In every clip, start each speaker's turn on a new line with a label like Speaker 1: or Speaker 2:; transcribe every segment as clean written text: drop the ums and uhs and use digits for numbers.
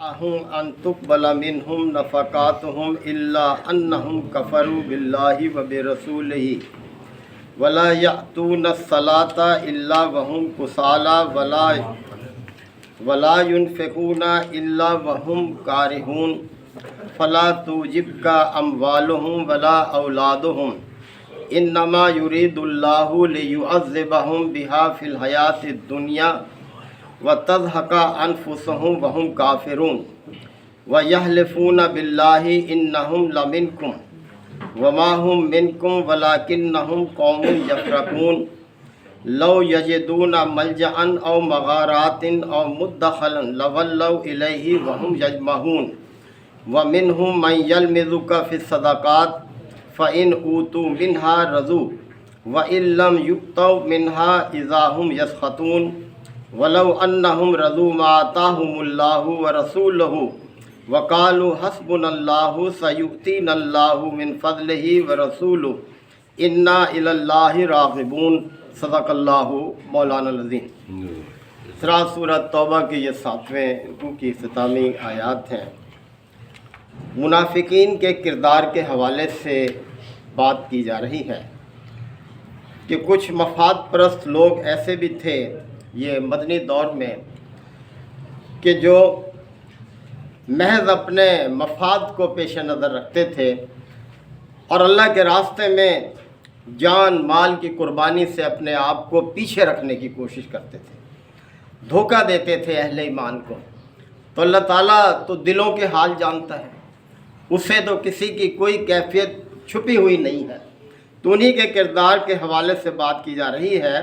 Speaker 1: أَهُمْ أَن تُقْبَلَ مِنْهُمْ نَفَقَاتُهُمْ إِلَّا أَنَّهُمْ كَفَرُوا بِاللَّهِ وَبِرَسُولِهِ وَلَا يَأْتُونَ الصَّلَاةَ إِلَّا وَهُمْ كُسَالَىٰ وَلَا يُنْفِقُونَ إِلَّا وَهُمْ كَارِهُونَ فَلَا تُعْجِبْكَ أَمْوَالُهُمْ وَلَا أَوْلَادُهُمْ إِنَّمَا يُرِيدُ اللَّهُ لِيُعَذِّبَهُم بِهَا فِي الْحَيَاةِ الدُّنْيَا وَتَضْحَكَ أَنفُسُهُمْ وَهُمْ كَافِرُونَ وَيَحْلِفُونَ بِاللَّهِ إِنَّهُمْ لَمِنكُمْ وَمَا هُمْ مِنكُمْ وَلَكِنَّهُمْ قَوْمٌ يَفْرَقُونَ لَوْ يَجِدُونَ مَلْجَأً أَوْ مَغَارَاتٍ أَوْ مُدَّخَلًا لَوَلَّوْا إِلَيْهِ وَهُمْ يَجْمَحُونَ وَمِنْهُمْ مَنْ يَلْمِزُكَ فِي الصَّدَقَاتِ فَإِنْ أُوتُوا مِنْهَا رَضُوا وَإِنْ لَمْ يُؤْتَوْا مِنْهَا إِذَا هُمْ يَسْخَطُونَ وَلَوْ أَنَّهُمْ رَضُوا مَا آتَاهُمُ اللَّهُ وَرَسُولُهُ وَقَالُوا حَسْبُنَا اللَّهُ سَيُؤْتِينَا اللَّهُ مِنْ فَضْلِهِ وَرَسُولُهُ إِنَّا إِلَى اللَّهِ راغبون۔ صدق اللہ مولانا العظیم۔ سورۃ توبہ کی یہ 7ویں رکوع کی اختتامی آیات ہیں۔ منافقین کے کردار کے حوالے سے بات کی جا رہی ہے کہ کچھ مفاد پرست لوگ ایسے بھی تھے یہ مدنی دور میں کہ جو محض اپنے مفاد کو پیش نظر رکھتے تھے اور اللہ کے راستے میں جان مال کی قربانی سے اپنے آپ کو پیچھے رکھنے کی کوشش کرتے تھے، دھوکہ دیتے تھے اہل ایمان کو۔ تو اللہ تعالیٰ تو دلوں کے حال جانتا ہے، اسے تو کسی کی کوئی کیفیت چھپی ہوئی نہیں ہے۔ تو انہی کے کردار کے حوالے سے بات کی جا رہی ہے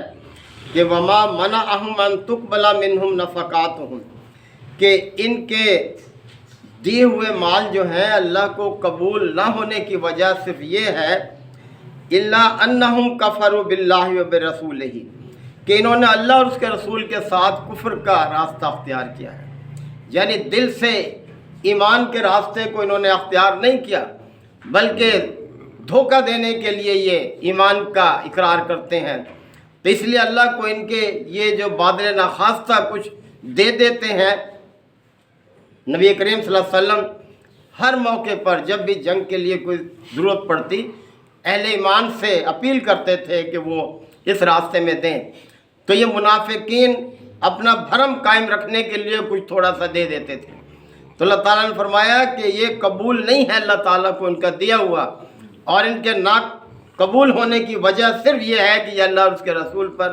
Speaker 1: کہ وما منعہم ان تقبل منہم نفقاتہم، کہ ان کے دیے ہوئے مال جو ہیں اللہ کو قبول نہ ہونے کی وجہ صرف یہ ہے الا انہم کفروا باللہ وبرسولہ، کہ انہوں نے اللہ اور اس کے رسول کے ساتھ کفر کا راستہ اختیار کیا ہے، یعنی دل سے ایمان کے راستے کو انہوں نے اختیار نہیں کیا بلکہ دھوکہ دینے کے لیے یہ ایمان کا اقرار کرتے ہیں۔ تو اس لیے اللہ کو ان کے یہ جو بادل ناخواستہ کچھ دے دیتے ہیں۔ نبی کریم صلی اللہ علیہ وسلم ہر موقع پر جب بھی جنگ کے لیے کوئی ضرورت پڑتی اہل ایمان سے اپیل کرتے تھے کہ وہ اس راستے میں دیں، تو یہ منافقین اپنا بھرم قائم رکھنے کے لیے کچھ تھوڑا سا دے دیتے تھے۔ تو اللہ تعالیٰ نے فرمایا کہ یہ قبول نہیں ہے اللہ تعالیٰ کو ان کا دیا ہوا، اور ان کے نہ قبول ہونے کی وجہ صرف یہ ہے کہ یہ اللہ اور اس کے رسول پر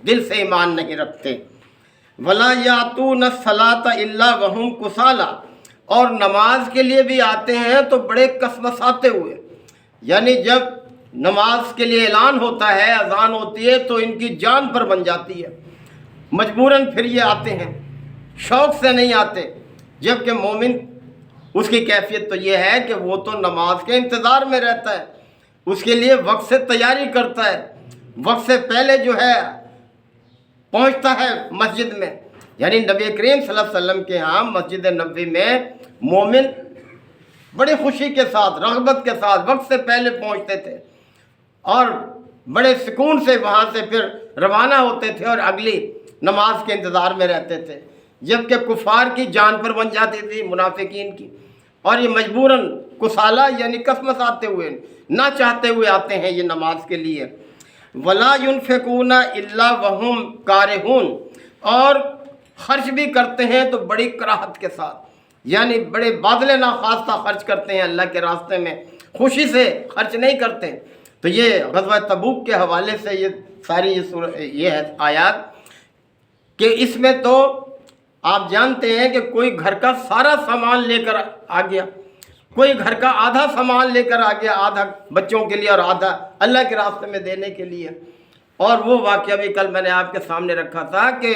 Speaker 1: دل سے ایمان نہیں رکھتے۔ وَلَا يَأْتُونَ الصَّلَاةَ إِلَّا وَهُمْ كُسَالَىٰ، اور نماز کے لیے بھی آتے ہیں تو بڑے کسمساتے ہوئے، یعنی جب نماز کے لیے اعلان ہوتا ہے، اذان ہوتی ہے تو ان کی جان پر بن جاتی ہے، مجبوراً پھر یہ آتے ہیں، شوق سے نہیں آتے۔ جبکہ مومن اس کی کیفیت تو یہ ہے کہ وہ تو نماز کے انتظار میں رہتا ہے، اس کے لیے وقت سے تیاری کرتا ہے، وقت سے پہلے جو ہے پہنچتا ہے مسجد میں۔ یعنی نبی کریم صلی اللہ علیہ وسلم کے ہاں مسجد نبوی میں مومن بڑی خوشی کے ساتھ، رغبت کے ساتھ وقت سے پہلے پہنچتے تھے اور بڑے سکون سے وہاں سے پھر روانہ ہوتے تھے اور اگلی نماز کے انتظار میں رہتے تھے۔ جبکہ کفار کی جان پر بن جاتی تھی، منافقین کی، اور یہ مجبوراً کسالہ یعنی کسمساتے ہوئے، نہ چاہتے ہوئے آتے ہیں یہ نماز کے لیے۔ وَلَا يُنْفِقُونَ إِلَّا وَهُمْ كَارِهُونَ، اور خرچ بھی کرتے ہیں تو بڑی کراہت کے ساتھ، یعنی بڑے بادل ناخواستہ خرچ کرتے ہیں اللہ کے راستے میں، خوشی سے خرچ نہیں کرتے۔ تو یہ غزوہ تبوک کے حوالے سے یہ ساری یہ ہے آیات کہ اس میں تو آپ جانتے ہیں کہ کوئی گھر کا سارا سامان لے کر آ گیا، کوئی گھر کا آدھا سامان لے کر آ گیا، آدھا بچوں کے لیے اور آدھا اللہ کے راستے میں دینے کے لیے۔ اور وہ واقعہ بھی کل میں نے آپ کے سامنے رکھا تھا کہ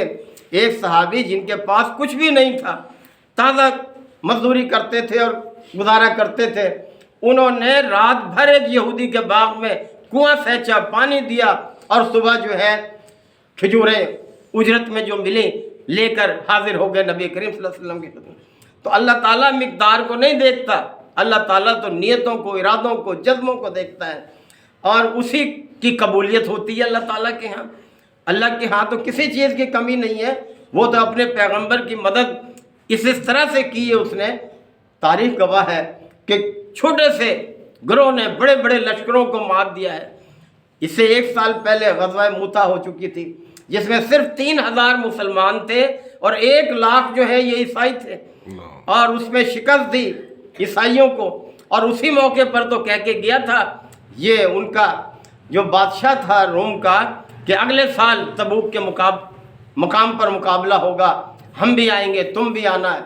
Speaker 1: ایک صحابی جن کے پاس کچھ بھی نہیں تھا، تازہ مزدوری کرتے تھے اور گزارا کرتے تھے، انہوں نے رات بھر ایک یہودی کے باغ میں کنواں سینچا، پانی دیا، اور صبح جو ہے کھجوریں اجرت میں جو ملی لے کر حاضر ہو گئے نبی کریم صلی اللہ علیہ وسلم کی خدمت۔ تو اللہ تعالیٰ مقدار کو نہیں دیکھتا، اللہ تعالیٰ تو نیتوں کو، ارادوں کو، جذبوں کو دیکھتا ہے، اور اسی کی قبولیت ہوتی ہے اللہ تعالیٰ کے ہاں۔ اللہ کے ہاں تو کسی چیز کی کمی نہیں ہے، وہ تو اپنے پیغمبر کی مدد اس طرح سے کی ہے اس نے، تاریخ گواہ ہے کہ چھوٹے سے گروہ نے بڑے بڑے لشکروں کو مار دیا ہے۔ اس سے 1 سال پہلے غزوہ موتا ہو چکی تھی، جس میں صرف 3000 مسلمان تھے اور 1 لاکھ جو ہے یہ عیسائی تھے، اور اس میں شکست دی عیسائیوں کو۔ اور اسی موقع پر تو کہہ کے گیا تھا یہ ان کا جو بادشاہ تھا روم کا کہ اگلے سال تبوک کے مقام پر مقابلہ ہوگا، ہم بھی آئیں گے، تم بھی آنا ہے۔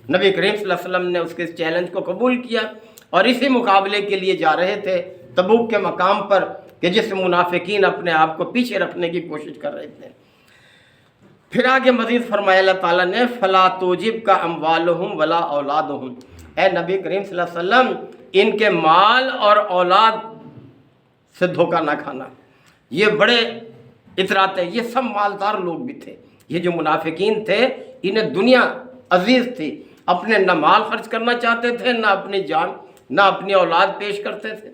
Speaker 1: نبی کریم صلی اللہ علیہ وسلم نے اس کے اس چیلنج کو قبول کیا اور اسی مقابلے کے لیے جا رہے تھے تبوک کے مقام پر کہ جس منافقین اپنے آپ کو پیچھے رکھنے کی کوشش کر رہے تھے۔ پھر آگے مزید فرمایا اللہ تعالیٰ نے فَلَا تُعْجِبْكَ أَمْوَالُهُمْ وَلَا أَوْلَادُهُمْ، اے نبی کریم صلی اللہ علیہ وسلم ان کے مال اور اولاد سے دھوکہ نہ کھانا۔ یہ بڑے اتراتے، یہ سب مالدار لوگ بھی تھے، یہ جو منافقین تھے انہیں دنیا عزیز تھی، اپنے نہ مال خرچ کرنا چاہتے تھے، نہ اپنی جان، نہ اپنی اولاد پیش کرتے تھے۔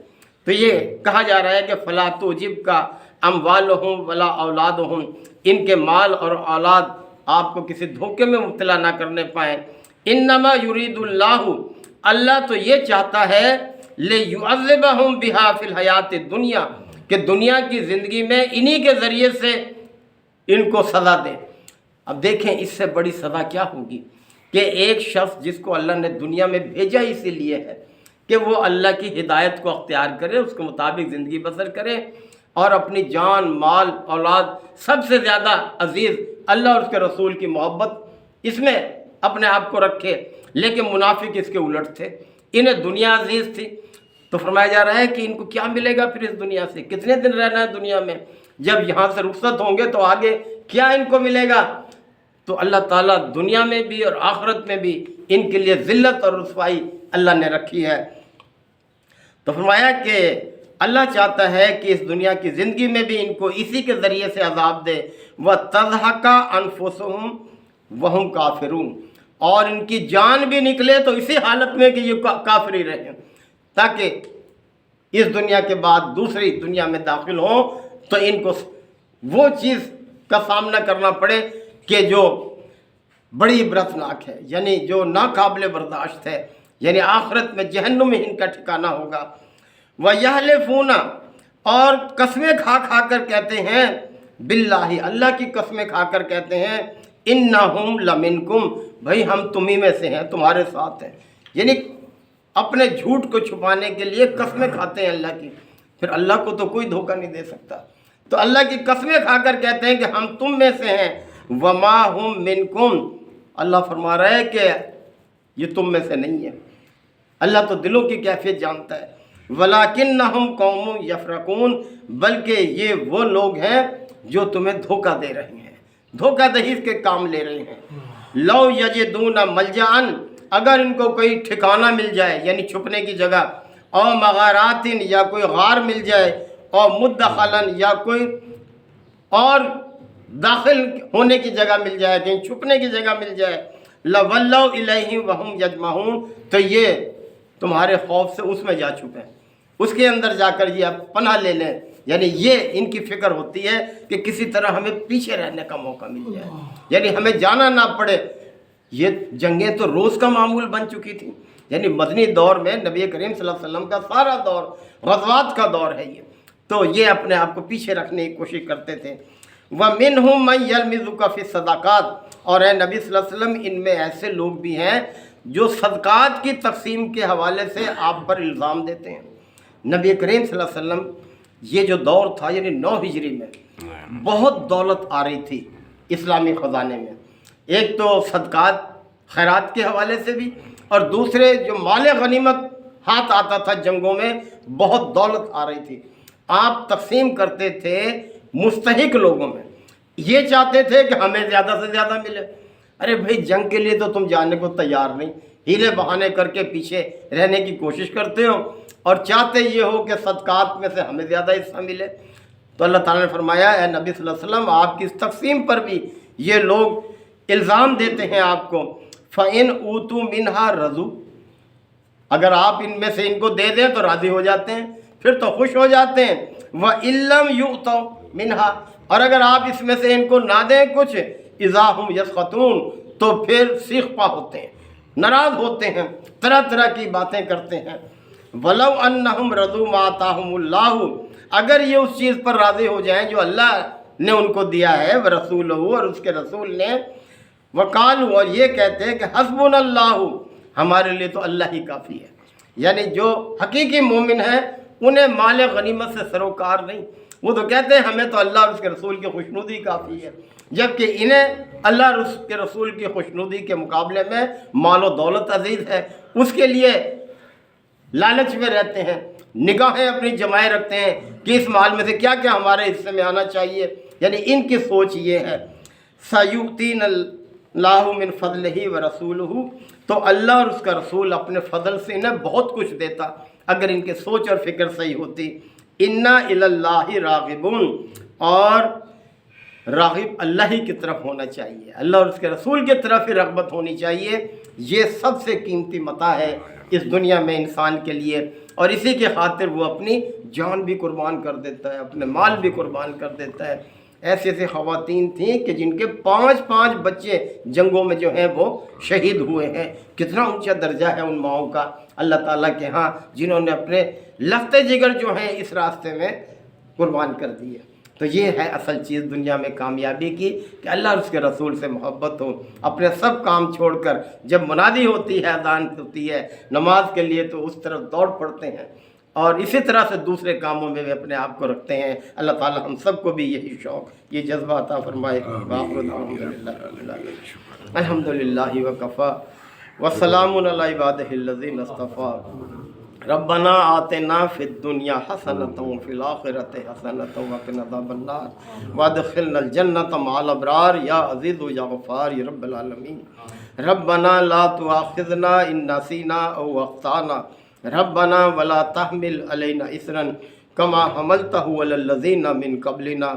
Speaker 1: تو یہ کہا جا رہا ہے کہ فَلَا تُعْجِبْكَ أَمْوَالُهُمْ وَلَا أَوْلَادُهُمْ، ان کے مال اور اولاد آپ کو کسی دھوکے میں مبتلا نہ کرنے پائیں۔ انما یرید اللہ، اللہ تو یہ چاہتا ہے لِيُعَذِّبَهُمْ بِهَا فِي الْحَيَاةِ الدُّنْيَا، کہ دنیا کی زندگی میں انہی کے ذریعے سے ان کو سزا دے۔ اب دیکھیں اس سے بڑی سزا کیا ہوگی کہ ایک شخص جس کو اللہ نے دنیا میں بھیجا اسی لیے ہے کہ وہ اللہ کی ہدایت کو اختیار کرے، اس کے مطابق زندگی بسر کرے اور اپنی جان، مال، اولاد، سب سے زیادہ عزیز اللہ اور اس کے رسول کی محبت، اس میں اپنے آپ کو رکھے۔ لیکن منافق اس کے الٹ تھے، انہیں دنیا عزیز تھی۔ تو فرمایا جا رہا ہے کہ ان کو کیا ملے گا پھر اس دنیا سے، کتنے دن رہنا ہے دنیا میں، جب یہاں سے رخصت ہوں گے تو آگے کیا ان کو ملے گا۔ تو اللہ تعالیٰ دنیا میں بھی اور آخرت میں بھی ان کے لیے ذلت اور رسوائی اللہ نے رکھی ہے۔ تو فرمایا کہ اللہ چاہتا ہے کہ اس دنیا کی زندگی میں بھی ان کو اسی کے ذریعے سے عذاب دے۔ وَتَضْحَكَ أَنفُسُهُمْ وَهُمْ كَافِرُونَ، اور ان کی جان بھی نکلے تو اسی حالت میں کہ یہ کافر ہی رہیں، تاکہ اس دنیا کے بعد دوسری دنیا میں داخل ہوں تو ان کو وہ چیز کا سامنا کرنا پڑے کہ جو بڑی عبرتناک ہے، یعنی جو ناقابل برداشت ہے، یعنی آخرت میں جہنم میں ان کا ٹھکانہ ہوگا۔ وَيَحْلِفُونَ، اور قسمیں کھا کھا کر کہتے ہیں، باللہ، اللہ کی قسمیں کھا کر کہتے ہیں، اِنَّهُمْ لَمِنْكُمْ، بھائی ہم تمہیں میں سے ہیں، تمہارے ساتھ ہیں، یعنی اپنے جھوٹ کو چھپانے کے لیے قسمیں کھاتے ہیں اللہ کی۔ پھر اللہ کو تو کوئی دھوکہ نہیں دے سکتا، تو اللہ کی قسمیں کھا کر کہتے ہیں کہ ہم تم میں سے ہیں۔ وَمَا هُمْ مِنْكُمْ، اللہ فرما رہا ہے کہ یہ تم میں سے نہیں ہے، اللہ تو دلوں کی کیفیت جانتا ہے۔ وَلَكِنَّهُمْ قَوْمٌ يَفْرَقُونَ، بلکہ یہ وہ لوگ ہیں جو تمہیں دھوکہ دے رہے ہیں، دھوکہ دہی کے کام لے رہے ہیں۔ لَوْ يَجِدُونَ مَلْجَأً، اگر ان کو کوئی ٹھکانہ مل جائے یعنی چھپنے کی جگہ، او مغاراتن، یا کوئی غار مل جائے، او مدخلاً، یا کوئی اور داخل ہونے کی جگہ مل جائے، کہیں چھپنے کی جگہ مل جائے، لَوَلَّوْا إِلَيْهِ وَهُمْ يَجْمَعُونَ، تو یہ تمہارے خوف سے اس میں جا چھپیں، اس کے اندر جا کر یہ پناہ لے لیں، یعنی یہ ان کی فکر ہوتی ہے کہ کسی طرح ہمیں پیچھے رہنے کا موقع مل جائے، یعنی ہمیں جانا نہ پڑے۔ یہ جنگیں تو روز کا معمول بن چکی تھی، یعنی مدنی دور میں نبی کریم صلی اللہ علیہ وسلم کا سارا دور غزوات کا دور ہے یہ، تو یہ اپنے آپ کو پیچھے رکھنے کی کوشش کرتے تھے۔ وَمِنْهُمْ مَنْ يَلْمِزُكَ فِي الصَّدَقَاتِ، اور اے نبی صلی اللہ علیہ وسلم ان میں ایسے لوگ بھی ہیں جو صدقات کی تقسیم کے حوالے سے آپ پر الزام دیتے ہیں۔ نبی کریم صلی اللہ علیہ وسلم یہ جو دور تھا یعنی 9 ہجری میں بہت دولت آ رہی تھی اسلامی خزانے میں، ایک تو صدقات خیرات کے حوالے سے بھی، اور دوسرے جو مال غنیمت ہاتھ آتا تھا جنگوں میں، بہت دولت آ رہی تھی، آپ تقسیم کرتے تھے مستحق لوگوں میں، یہ چاہتے تھے کہ ہمیں زیادہ سے زیادہ ملے۔ ارے بھائی جنگ کے لیے تو تم جانے کو تیار نہیں، ہیلے بہانے کر کے پیچھے رہنے کی کوشش کرتے ہو اور چاہتے یہ ہو کہ صدقات میں سے ہمیں زیادہ حصہ ملے۔ تو اللہ تعالیٰ نے فرمایا اے نبی صلی اللہ علیہ وسلم آپ کی اس تقسیم پر بھی یہ لوگ الزام دیتے ہیں آپ کو۔ فَإِنْ أُوتُوا مِنْهَا رَضُوا، اگر آپ ان میں سے ان کو دے دیں تو راضی ہو جاتے ہیں، پھر تو خوش ہو جاتے ہیں۔ وَإِن لَّمْ يُؤْتَوْا مِنْهَا، اور اگر آپ اس میں سے ان کو نہ دیں کچھ، اِذَا هُمْ يَسْخَطُونَ، تو پھر سیخ پا ہوتے ہیں، ناراض ہوتے ہیں، طرح طرح کی باتیں کرتے ہیں۔ وَلَوْ أَنَّهُمْ رَضُوا مَا آتَاهُمُ اللَّهُ، اگر یہ اس چیز پر راضی ہو جائیں جو اللہ نے ان کو دیا ہے، وَرَسُولُهُ، اور اس کے رسول نے، وَقَالُوا، اور یہ کہتے ہیں کہ حسبنا اللہ، ہمارے لیے تو اللہ ہی کافی ہے۔ یعنی جو حقیقی مومن ہیں انہیں مال غنیمت سے سروکار نہیں، وہ تو کہتے ہیں ہمیں تو اللہ اور اس کے رسول کی خوشنودی کافی ہے، جبکہ انہیں اللہ اور اس کے رسول کی خوشنودی کے مقابلے میں مال و دولت عزیز ہے، اس کے لیے لالچ میں رہتے ہیں، نگاہیں اپنی جمائے رکھتے ہیں کہ اس مال میں سے کیا کیا ہمارے حصے میں آنا چاہیے۔ یعنی ان کی سوچ یہ ہے، سَيُؤْتِينَ اللَّهُ مِنْ فَضْلِهِ وَرَسُولُهُ، تو اللہ اور اس کا رسول اپنے فضل سے انہیں بہت کچھ دیتا اگر ان کی سوچ اور فکر صحیح ہوتی۔ اِنَّا إِلَى اللَّهِ راغبون، اور راغب اللہ ہی کی طرف ہونا چاہیے، اللہ اور اس کے رسول کی طرف ہی رغبت ہونی چاہیے۔ یہ سب سے قیمتی متاع ہے اس دنیا میں انسان کے لیے، اور اسی کے خاطر وہ اپنی جان بھی قربان کر دیتا ہے، اپنے مال بھی قربان کر دیتا ہے۔ ایسے ایسے خواتین تھیں کہ جن کے 5 بچے جنگوں میں جو ہیں وہ شہید ہوئے ہیں۔ کتنا اونچا درجہ ہے ان ماؤں کا اللہ تعالیٰ کے ہاں، جنہوں نے اپنے لخت جگر جو ہیں اس راستے میں قربان کر دیے۔ تو یہ ہے اصل چیز دنیا میں کامیابی کی، کہ اللہ اور اس کے رسول سے محبت ہو، اپنے سب کام چھوڑ کر جب منادی ہوتی ہے، اذان ہوتی ہے نماز کے لیے، تو اس طرف دوڑ پڑتے ہیں، اور اسی طرح سے دوسرے کاموں میں بھی اپنے آپ کو رکھتے ہیں۔ اللہ تعالی ہم سب کو بھی یہی شوق، یہ جذبہ عطا فرمائے۔ الحمدللہ وکفا وسلام علی عبادہ الذین اصطفیٰ۔ ربنا آتنا فی الدنیا حسنۃ وفی الآخرۃ حسنۃ وقنا عذاب النار وادخلنا الجنۃ مع الابرار یا عزیز یا غفار یا رب العالمین۔ ربنا لا تؤاخذنا ان نسینا او اخطانا، ربنا ولا تحمل علینا اصرا کما حملتہ علی الذین من قبلنا،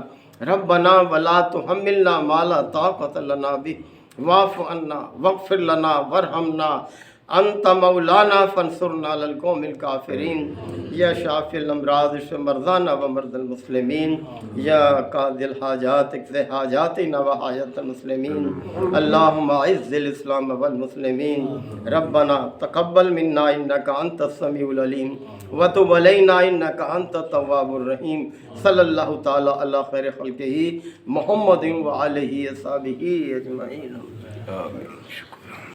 Speaker 1: ربنا ولا تحملنا ما لا طاقۃ لنا بہ واعف عنا واغفر لنا وارحمنا انت مولانا فانصرنا علی القوم الکافرین۔ یا شافی الامراض اشف مرضانا و مرضى المسلمین، یا قاضی الحاجات اقض حاجاتنا و حاجات المسلمین، اللہم اعز الاسلام والمسلمین، ربنا تقبل منا انک انت السمیع العلیم وتب علینا انک انت التواب الرحیم۔ صلی اللہ تعالی علی خیر خلقہ محمد و آلہ وصحبہ اجمعین۔